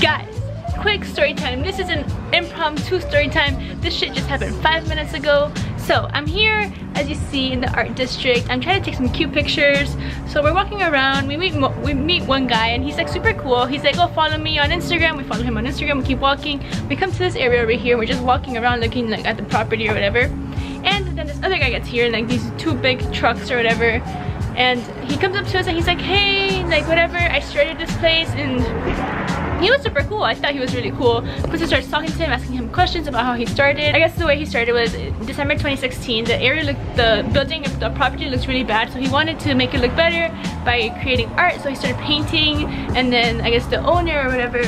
Guys, quick story time. This is an impromptu story time. This shit just happened 5 minutes ago. So I'm here, as you see, in the art district. I'm trying to take some cute pictures. So we're walking around. We meet one guy, and he's like super cool. He's like, oh, follow me on Instagram. We follow him on Instagram. We keep walking. We come to this area over here. We're just walking around looking like at the property or whatever. And then this other guy gets here, and like these two big trucks or whatever. And he comes up to us and he's like, hey, like whatever, I started this place. And he was super cool. I thought he was really cool. Quincy starts talking to him, asking him questions about how he started. I guess the way he started was December 2016. The area looked, the building, the property looks really bad. So he wanted to make it look better by creating art. So he started painting, and then I guess the owner or whatever,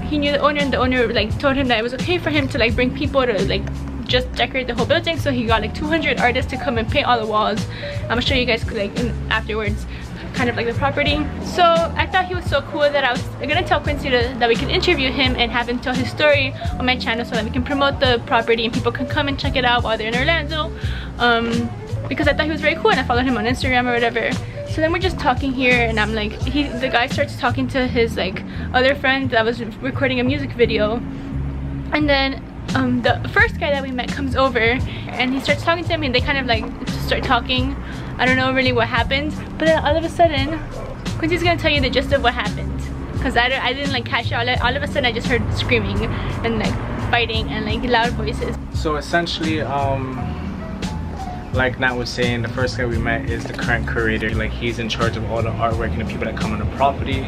he knew the owner, and the owner like told him that it was okay for him to like bring people to like just decorate the whole building. So he got like 200 artists to come and paint all the walls. I'm gonna show you guys like afterwards kind of like the property. So I thought he was so cool that I was gonna tell Quincy that we can interview him and have him tell his story on my channel so that we can promote the property and people can come and check it out while they're in Orlando, because I thought he was very cool and I followed him on Instagram or whatever. So then we're just talking here, and I'm like, the guy starts talking to his like other friend that was recording a music video, and then the first guy that we met comes over and he starts talking to him, and they kind of like start talking. I don't know really what happened, but then all of a sudden Quincy's gonna tell you the gist of what happened, because I didn't like catch it. All of a sudden I just heard screaming and like fighting and like loud voices. So essentially like Nat was saying, the first guy we met is the current curator. Like he's in charge of all the artwork and the people that come on the property.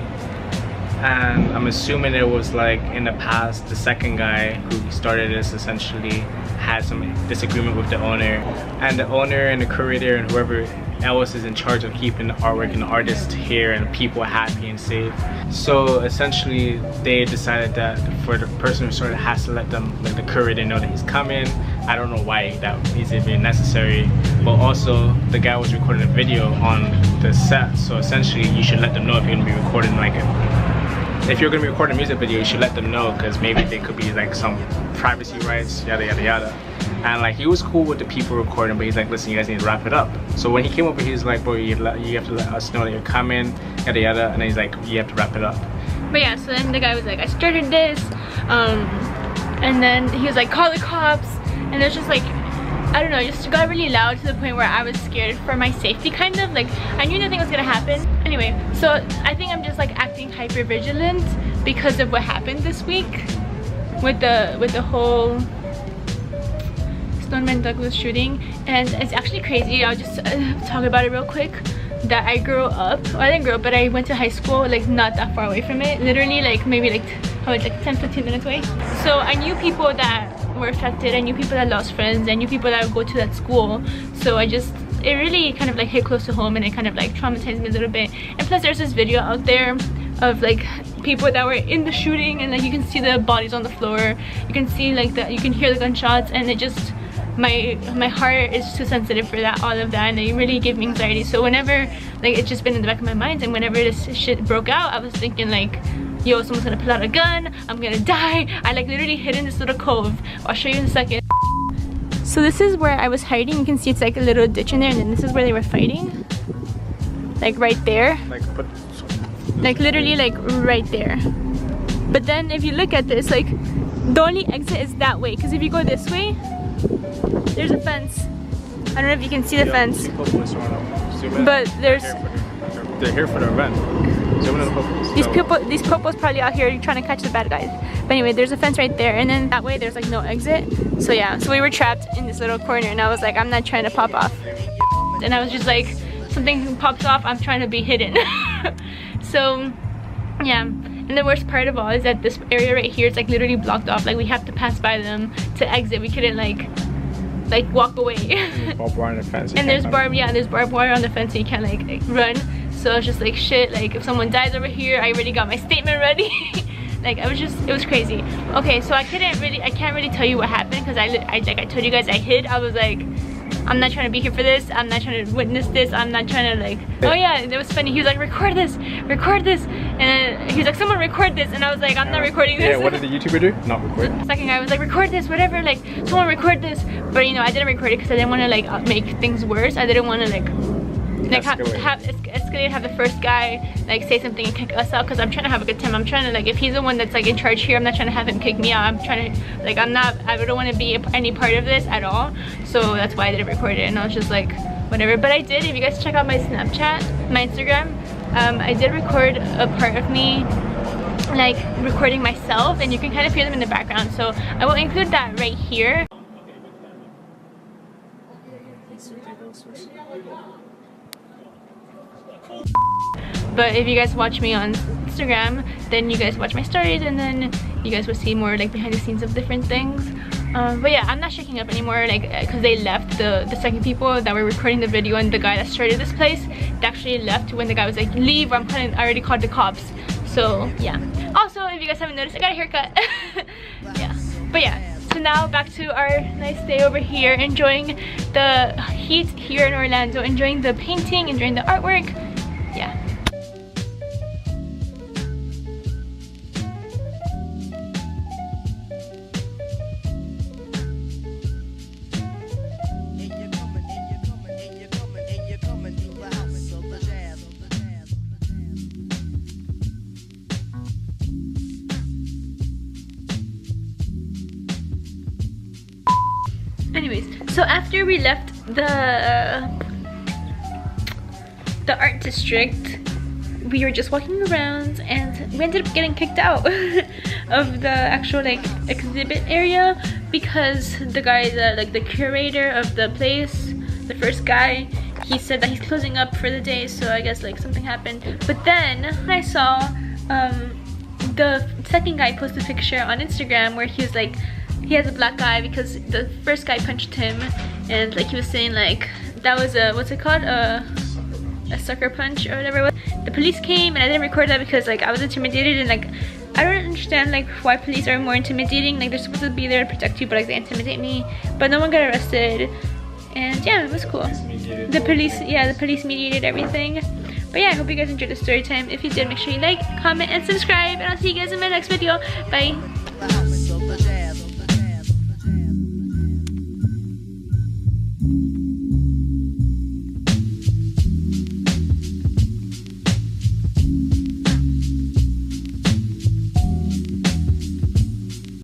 And I'm assuming it was like in the past, the second guy who started this essentially had some disagreement with the owner, and the owner and the curator and whoever else is in charge of keeping the artwork and the artists here and people happy and safe. So essentially they decided that for the person who started has to let them, like the curator, know that he's coming. I don't know why that is even necessary, but also the guy was recording a video on the set, so essentially you should let them know if you're gonna be recording like if you're gonna be recording a music video, you should let them know, because maybe there could be like some privacy rights, yada yada yada. And like he was cool with the people recording, but he's like, listen, you guys need to wrap it up. So when he came over, he's like, bro, you have to let us know that you're coming, yada yada. And then he's like, you have to wrap it up. But yeah, so then the guy was like, I started this, and then he was like, call the cops. And there's just like, I don't know, it just got really loud to the point where I was scared for my safety, kind of. Like, I knew nothing was gonna happen. Anyway, so I think I'm just like acting hyper vigilant because of what happened this week with the whole Stoneman Douglas shooting. And it's actually crazy. I'll just talk about it real quick. That I grew up, well, I didn't grow up, but I went to high school like not that far away from it. Literally like maybe like, how much, like 10-15 minutes away. So I knew people that were affected. I knew people that lost friends. I knew people that would go to that school. So it really kind of like hit close to home, and it kind of like traumatized me a little bit. And plus there's this video out there of like people that were in the shooting, and like you can see the bodies on the floor. You can see like you can hear the gunshots, and it just, my heart is too sensitive for that, all of that, and it really gave me anxiety. So whenever, like, it's just been in the back of my mind, and whenever this shit broke out, I was thinking like, yo, someone's gonna pull out a gun, I'm gonna die. I like literally hid in this little cove. I'll show you in a second. So this is where I was hiding. You can see it's like a little ditch in there, and then this is where they were fighting. Like right there. Like literally like right there. But then if you look at this, like the only exit is that way, because if you go this way, there's a fence. I don't know if you can see the fence. But there's... They're here for the event. These popos probably out here trying to catch the bad guys. But anyway, there's a fence right there, and then that way there's like no exit. So yeah, so we were trapped in this little corner, and I was like, I'm not trying to pop off. And I was just like, something pops off, I'm trying to be hidden. So yeah, and the worst part of all is that this area right here is like literally blocked off. Like we have to pass by them to exit. We couldn't like walk away. There's barbed wire on the fence. And there's barbed wire on the fence, so you can't like run. So it's just like shit, like if someone dies over here, I already got my statement ready. Like it was crazy. Okay, so I can't really tell you what happened, because like I told you guys, I hid. I was like, I'm not trying to be here for this. I'm not trying to witness this. I'm not trying to like, oh yeah, it was funny. He was like, record this. And then he was like, someone record this. And I was like, I'm not recording this. Yeah, what did the YouTuber do? Not record. The second guy was like, record this, whatever, like someone record this. But you know, I didn't record it because I didn't want to like make things worse. I didn't want to like like have the first guy like say something and kick us out, because I'm trying to have a good time. I'm trying to, like, if he's the one that's like in charge here, I'm not trying to have him kick me out. I'm trying to, like, I don't want to be any part of this at all. So that's why I didn't record it, and I was just like, whatever. But I did, if you guys check out my Snapchat, my Instagram, I did record a part of me like recording myself, and you can kind of hear them in the background, so I will include that right here. But if you guys watch me on Instagram, then you guys watch my stories, and then you guys will see more like behind the scenes of different things. But yeah, I'm not shaking up anymore, like, because they left, the second people that were recording the video, and the guy that started this place, they actually left when the guy was like, leave, I already called the cops. So yeah. Also, if you guys haven't noticed, I got a haircut. Yeah. But yeah, so now back to our nice day over here, enjoying the heat here in Orlando, enjoying the painting, enjoying the artwork. Yeah. Anyways, so after we left the art district, we were just walking around, and we ended up getting kicked out of the actual like exhibit area, because the guy, the curator of the place, the first guy, he said that he's closing up for the day. So I guess like something happened. But then I saw the second guy post a picture on Instagram where he was like, he has a black eye because the first guy punched him, and like he was saying like that was a, what's it called, a sucker punch or whatever it was. The police came, and I didn't record that because like I was intimidated, and like I don't understand like why police are more intimidating. Like they're supposed to be there to protect you, but like they intimidate me. But no one got arrested, and yeah, it was cool. The police mediated everything. But yeah, I hope you guys enjoyed the story time. If you did, make sure you like, comment, and subscribe, and I'll see you guys in my next video. Bye.